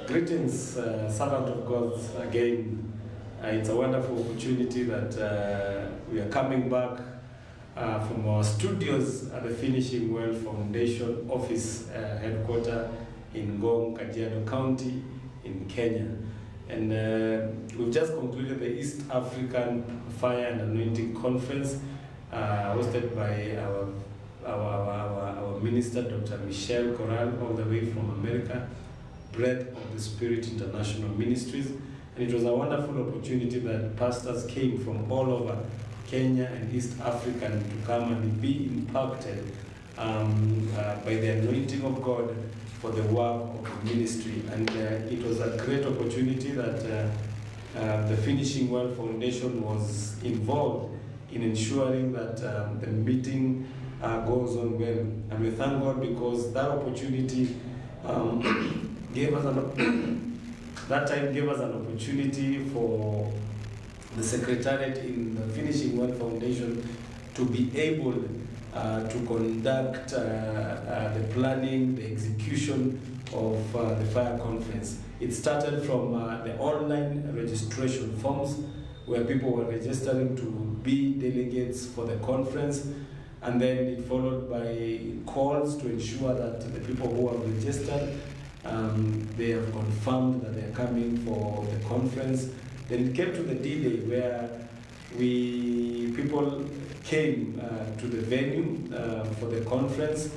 Greetings, servant of God, again. It's a wonderful opportunity that we are coming back from our studios at the Finishing Well Foundation office headquarters in Ngong, Kajiado County in Kenya. And we've just concluded the East African Fire and Anointing Conference hosted by our minister, Dr. Michelle Corral, all the way from America, Breath of the Spirit International Ministries. And it was a wonderful opportunity that pastors came from all over Kenya and East Africa to come and be impacted by the anointing of God for the work of the ministry. And it was a great opportunity that the Finishing Well Foundation was involved in ensuring that the meeting goes on well. And we thank God because that opportunity gave us an opportunity for the Secretariat in the Finishing Well Foundation to be able to conduct the planning, the execution of the fire conference. It started from the online registration forms where people were registering to be delegates for the conference, and then it followed by calls to ensure that the people who have registered, they have confirmed that they are coming for the conference. Then it came to the D-Day where people came to the venue for the conference,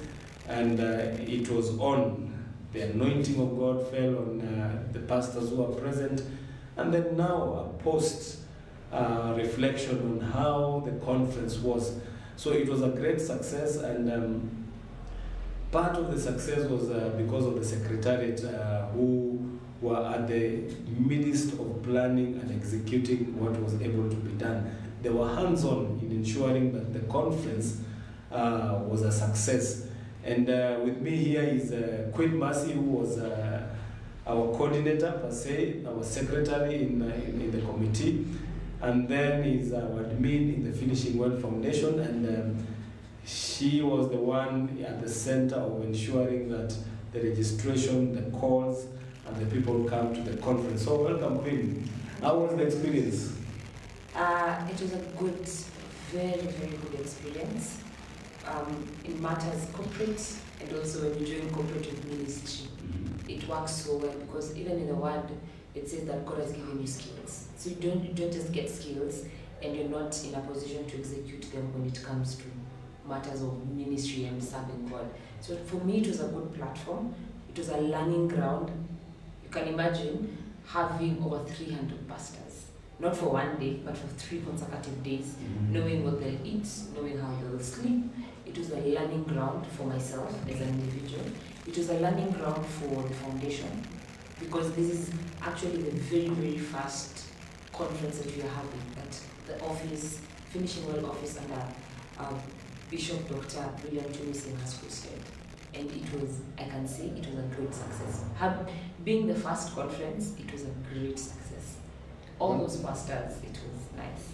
and it was on. The anointing of God fell on the pastors who were present, and then now a post-reflection on how the conference was. So it was a great success, and part of the success was because of the Secretariat who were at the midst of planning and executing what was able to be done. They were hands-on in ensuring that the conference was a success. And with me here is Queen Mercy, who was our coordinator per se, our secretary in the committee, and then is our admin in the Finishing Well Foundation, and she was the one at the center of ensuring that the registration, the calls, and the people come to the conference. So welcome, Queen. How was the experience? It was a good, very, very good experience. It matters corporate, and also when you're doing corporate with ministry, it works so well because even in the word, it says that God has given you skills. So you don't just get skills and you're not in a position to execute them when it comes to matters of ministry and serving God. So for me, it was a good platform. It was a learning ground. You can imagine having over 300 pastors, not for one day, but for 3 consecutive days, knowing what they'll eat, knowing how they'll sleep. It was a learning ground for myself as an individual. It was a learning ground for the foundation, because this is actually the very, very first conference that we are having at the office, Finishing Well office under Bishop Dr. William Tunisi has hosted. And it was, I can say, it was a great success. Being the first conference, it was a great success. All those pastors, it was nice.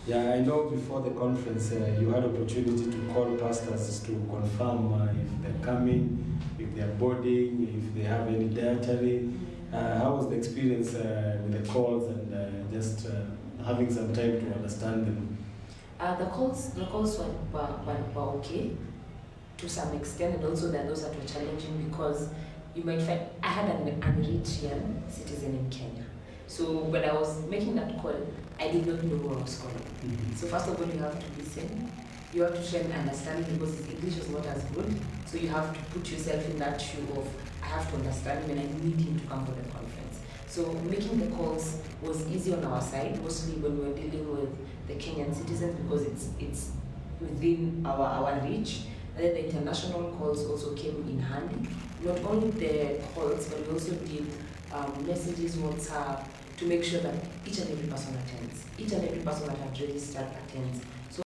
Yeah, I know before the conference you had opportunity to call pastors to confirm if they're coming, if they're boarding, if they have any dietary. How was the experience with the calls and just having some time to understand them? The calls were okay to some extent, and also there are those that were challenging because you might find I had an Eritrean citizen in Kenya. So when I was making that call, I did not know who I was calling. So first of all, you have to listen. You have to try and understand because his English was not as good. So you have to put yourself in that shoe of, I have to understand him and I need him to come for the conference. So making the calls was easy on our side, mostly when we were dealing with the Kenyan citizens because it's within our reach. And then the international calls also came in handy. Not only the calls, but we also did messages, WhatsApp, to make sure that each and every person attends. Each and every person that had registered attends.